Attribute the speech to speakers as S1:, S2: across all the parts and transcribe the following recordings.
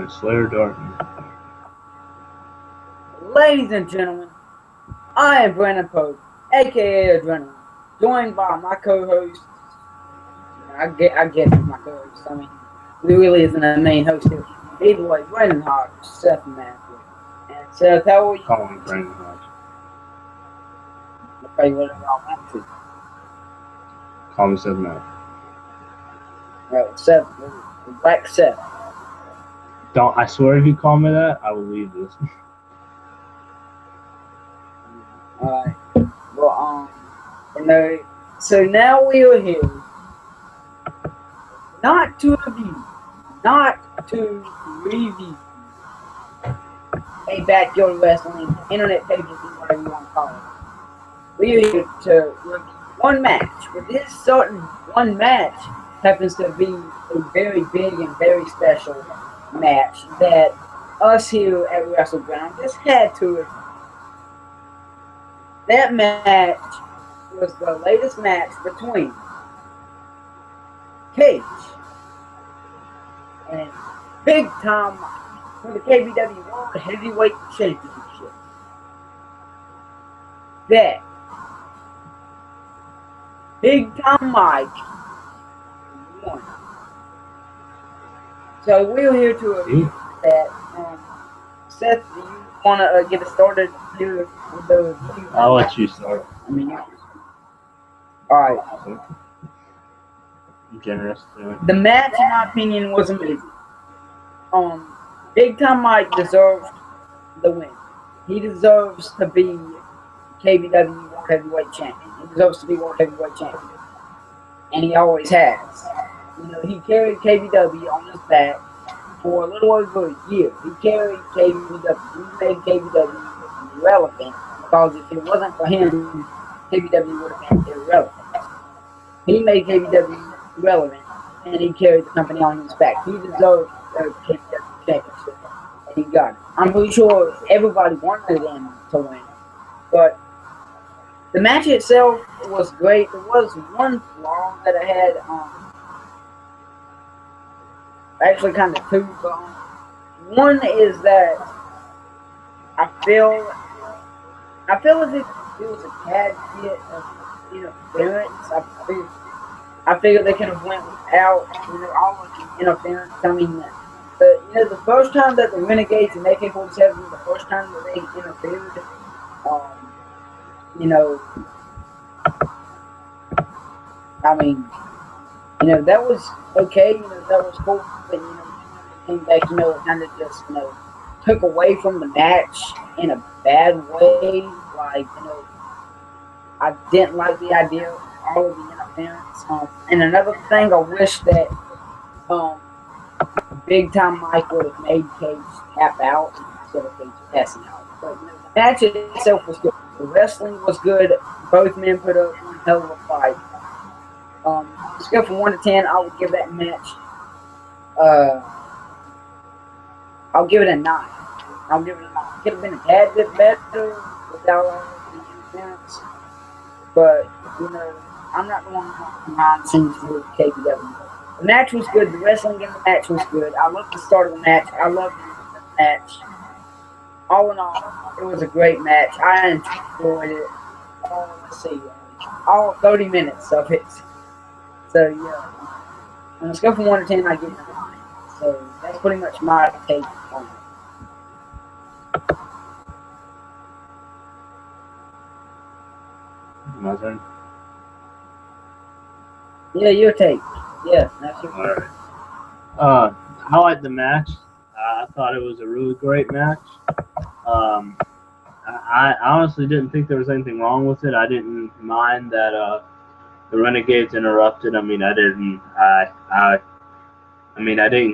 S1: Alright, Slayer Darton.
S2: Ladies and gentlemen, I am Brandon Pope, aka Adrenaline, joined by my co-host. I guess he's my co-host. I mean, he really isn't a main host here. Either way, Brandon Hodge, Seth Manfred. And Seth, how are you?
S1: Call me Brandon Hodge.
S2: Okay, whatever I want to.
S1: Call me Seth Manfred.
S2: Alright, Seth, Black Seth.
S1: Don't, I swear if you call me that, I will leave this.
S2: Alright, well, so now we are here, not to review a backyard wrestling, internet pages, whatever you want to call it. We are here to review one match, but this certain one match happens to be a very big and very special match that us here at WrestleGround just had to review. That match was the latest match between Kage and Big Time Mike for the KBW World Heavyweight Championship. That Big Time Mike won. So we're here to review that. Seth, do you want to get us started here with the review?
S1: I'll let you start.
S2: I mean, alright.
S1: Generous.
S2: The match, in my opinion, was amazing. Big Time Mike deserved the win. He deserves to be KBW World Heavyweight Champion. He deserves to be World Heavyweight Champion. And he always has. You know, he carried KBW on his back for a little over a year. He carried KBW. He made KBW relevant because if it wasn't for him, KBW would have been irrelevant. He made KBW relevant, and he carried the company on his back. He deserved the KBW championship, and he got it. I'm pretty sure everybody wanted him to win, but the match itself was great. There was one flaw that I had, actually kind of two. One is that I feel as if it was a tad bit of interference. I figured they could have went without, all of the interference. I mean, the first time that the Renegades and AK-47, the first time that they interfered, I mean, that was okay. That was cool. But came back. It kind of just took away from the match in a bad way. Like I didn't like the idea of all of the interference. And another thing, I wish that Big Time Mike would have made Kage tap out instead of Kage passing out. But the match itself was good. The wrestling was good. Both men put up one hell of a fight. Let's go from 1 to 10. I would give that match. I'll give it a 9. I'll give it a 9. Could have been a tad bit better without all the interference. But I'm not going to nonsense with KBW. The match was good. The wrestling in the match was good. I loved the start of the match. I loved the match. All in all, it was a great match. I enjoyed it. Let's see, all 30 minutes of it. So yeah, and let's go from 1 to 10. I give it a 9. So that's pretty much my take on it.
S1: My turn?
S2: Yeah, your take. Yeah, that's your take.
S1: Alright. I liked the match. I thought it was a really great match. I honestly didn't think there was anything wrong with it. I didn't mind that the Renegades interrupted. I mean, I didn't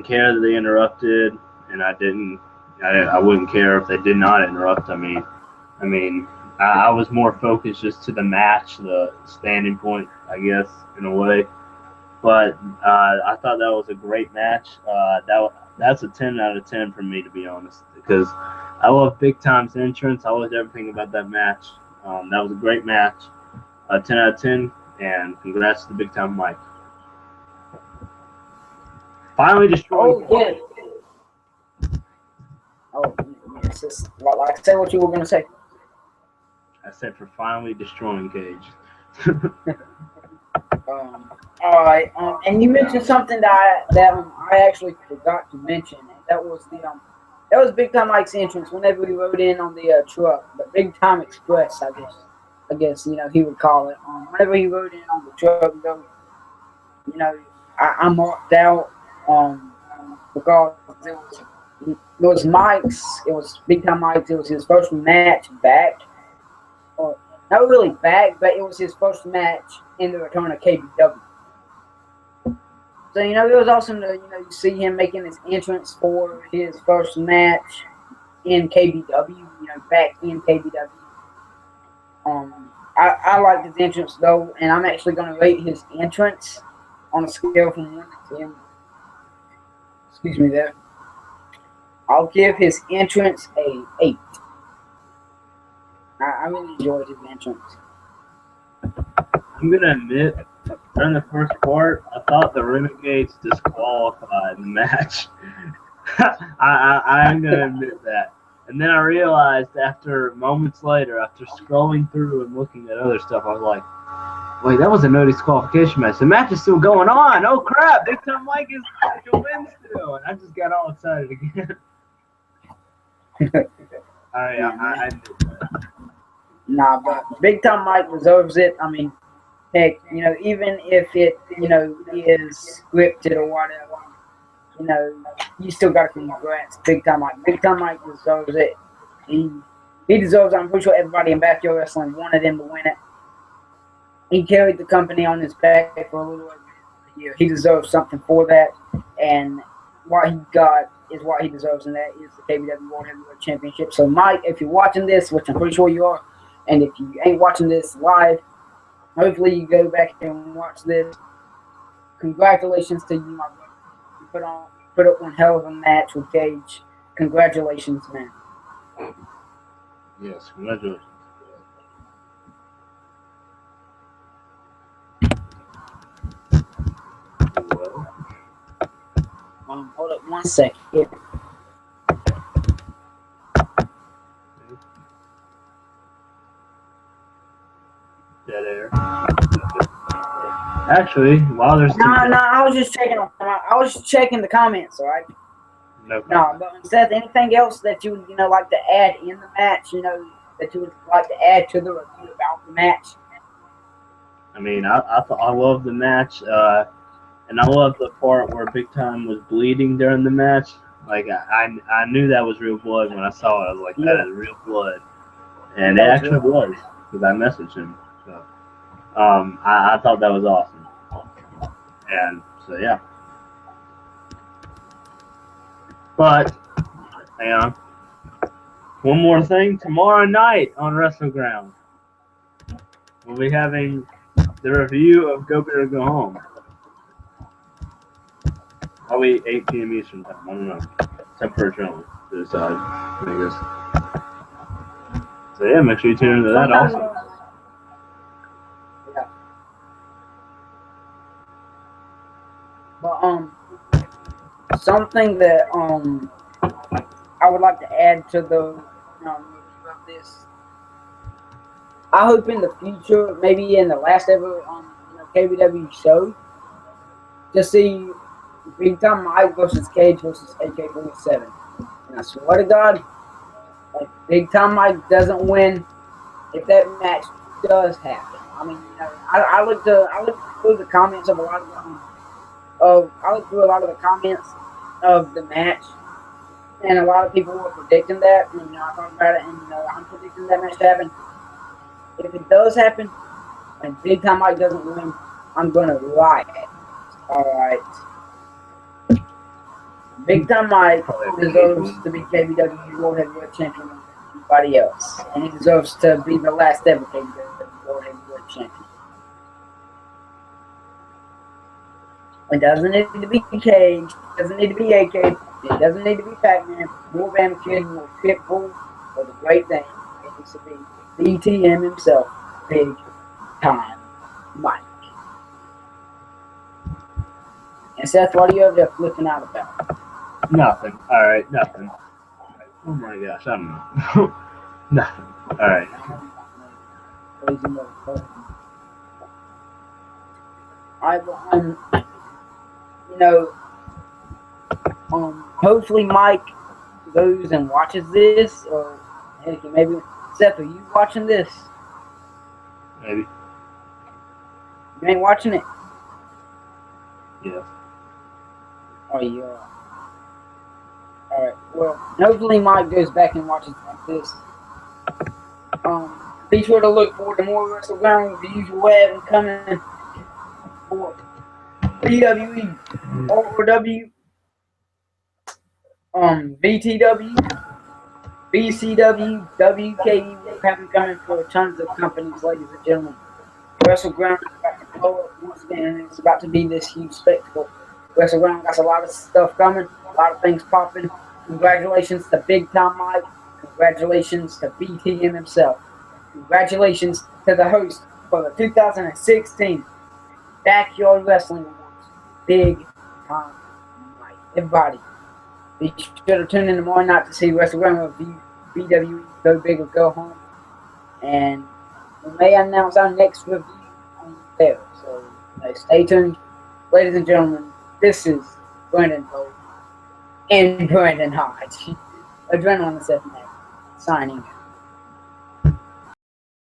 S1: care that they interrupted, and I wouldn't care if they did not interrupt. I mean, I was more focused just to the match, the standing point, I guess, in a way. But I thought that was a great match. That's a 10 out of 10 for me, to be honest, because I love Big Time's entrance. I loved everything about that match. That was a great match. 10 out of 10, and congrats to Big Time Mike. Finally destroyed.
S2: Oh, yeah. Just like say what you were going to say.
S1: I said for finally destroying Kage.
S2: All right. And you mentioned something that I actually forgot to mention. And that was Big Time Mike's entrance whenever we rode in on the truck, the Big Time Express, I guess. He would call it. Whenever he rode in on the truck, I marked out because it was Mike's. It was Big Time Mike's. It was his first match back. Or not really back, but it was his first match in the return of KBW. So, it was awesome to, you see him making his entrance for his first match in KBW, back in KBW. I liked his entrance, though, and I'm actually going to rate his entrance on a scale from 1 to 10. Excuse me there. I'll give his entrance a 8. I really enjoyed his entrance.
S1: I'm gonna admit, during the first part, I thought the Renegades disqualified the match. I'm gonna admit that. And then I realized moments later, after scrolling through and looking at other stuff, I was like, wait, that was a no disqualification match. The match is still going on. Oh crap, Big Time Mike is going to win still. And I just got all excited again. I knew that.
S2: Nah, but Big Time Mike deserves it. I mean, heck, even if it, is scripted or whatever, you still got to congrats Big Time Mike. Big Time Mike deserves it. He deserves it. I'm pretty sure everybody in Backyard Wrestling wanted him to win it. He carried the company on his back for a little over a year. He deserves something for that. And what he got is what he deserves, and that is the KBW World Heavyweight Championship. So, Mike, if you're watching this, which I'm pretty sure you are, and if you ain't watching this live, hopefully you go back and watch this. Congratulations to you, my brother. You put up one hell of a match with Kage. Congratulations, man.
S1: Yes, congratulations.
S2: Hold up 1 second.
S1: Dead air. Actually, while there's
S2: No, I was just checking. I was just checking the comments, all right?
S1: No comment.
S2: No, but Seth, anything else that you like to add in the match? That you would like to add to the review about the match?
S1: I mean, I love the match, and I love the part where Big Time was bleeding during the match. Like I knew that was real blood when I saw it. I was like, that is real blood, and it actually was because I messaged him. So I thought that was awesome, and so yeah. But hang on, one more thing. Tomorrow night on WrestleGround, we'll be having the review of Go Big or Go Home. Probably 8 p.m. Eastern time. I don't know. Except for a channel to decide, I guess. So yeah, make sure you tune into that also.
S2: Yeah. But something that I would like to add to the review of this. I hope in the future, maybe in the last ever KBW show, to see Big Time Mike versus Kage versus AK-47. And I swear to God, if Big Time Mike doesn't win, if that match does happen, I mean, I looked through the comments of a lot of them. I looked through a lot of the comments of the match, and a lot of people were predicting that. And I thought about it, and I'm predicting that match to happen. If it does happen, and Big Time Mike doesn't win, I'm gonna like it. All right. Big Time Mike deserves to be KBW World Heavyweight Champion than anybody else, and he deserves to be the last ever KBW World Heavyweight Champion. It doesn't need to be Kage. It doesn't need to be AK. It doesn't need to be Pac-Man. War Bam Kid or Pitbull or the Great Dane. It needs to be BTM himself, Big Time Mike. And Seth, what are you over there flipping out about?
S1: Nothing. All right, nothing. Oh my gosh, I don't know. Nothing. All right.
S2: Crazy motherfucker. You know, hopefully Mike goes and watches this, or heck, maybe Seth, are you watching this?
S1: Maybe.
S2: You ain't watching it?
S1: Yes.
S2: Oh, you are. Alright, well, hopefully Mike goes back and watches this. Be sure to look forward to more WrestleGround reviews we'll have coming for BWE, ROW, BTW, BCW, WKE. We'll have them coming for tons of companies, ladies and gentlemen. WrestleGround is about to blow up once again, and it's about to be this huge spectacle. WrestleGround got a lot of stuff coming, a lot of things popping. Congratulations to Big Time Mike. Congratulations to BTM himself. Congratulations to the host for the 2016 Backyard Wrestling Awards, Big Time Mike. Everybody, be sure to tune in tomorrow night to see WrestleGround review BWE Go Big or Go Home. And we may announce our next review on there. So stay tuned. Ladies and gentlemen, this is Brandon Cole and Brandon Hodge. Adrenaline is signing out.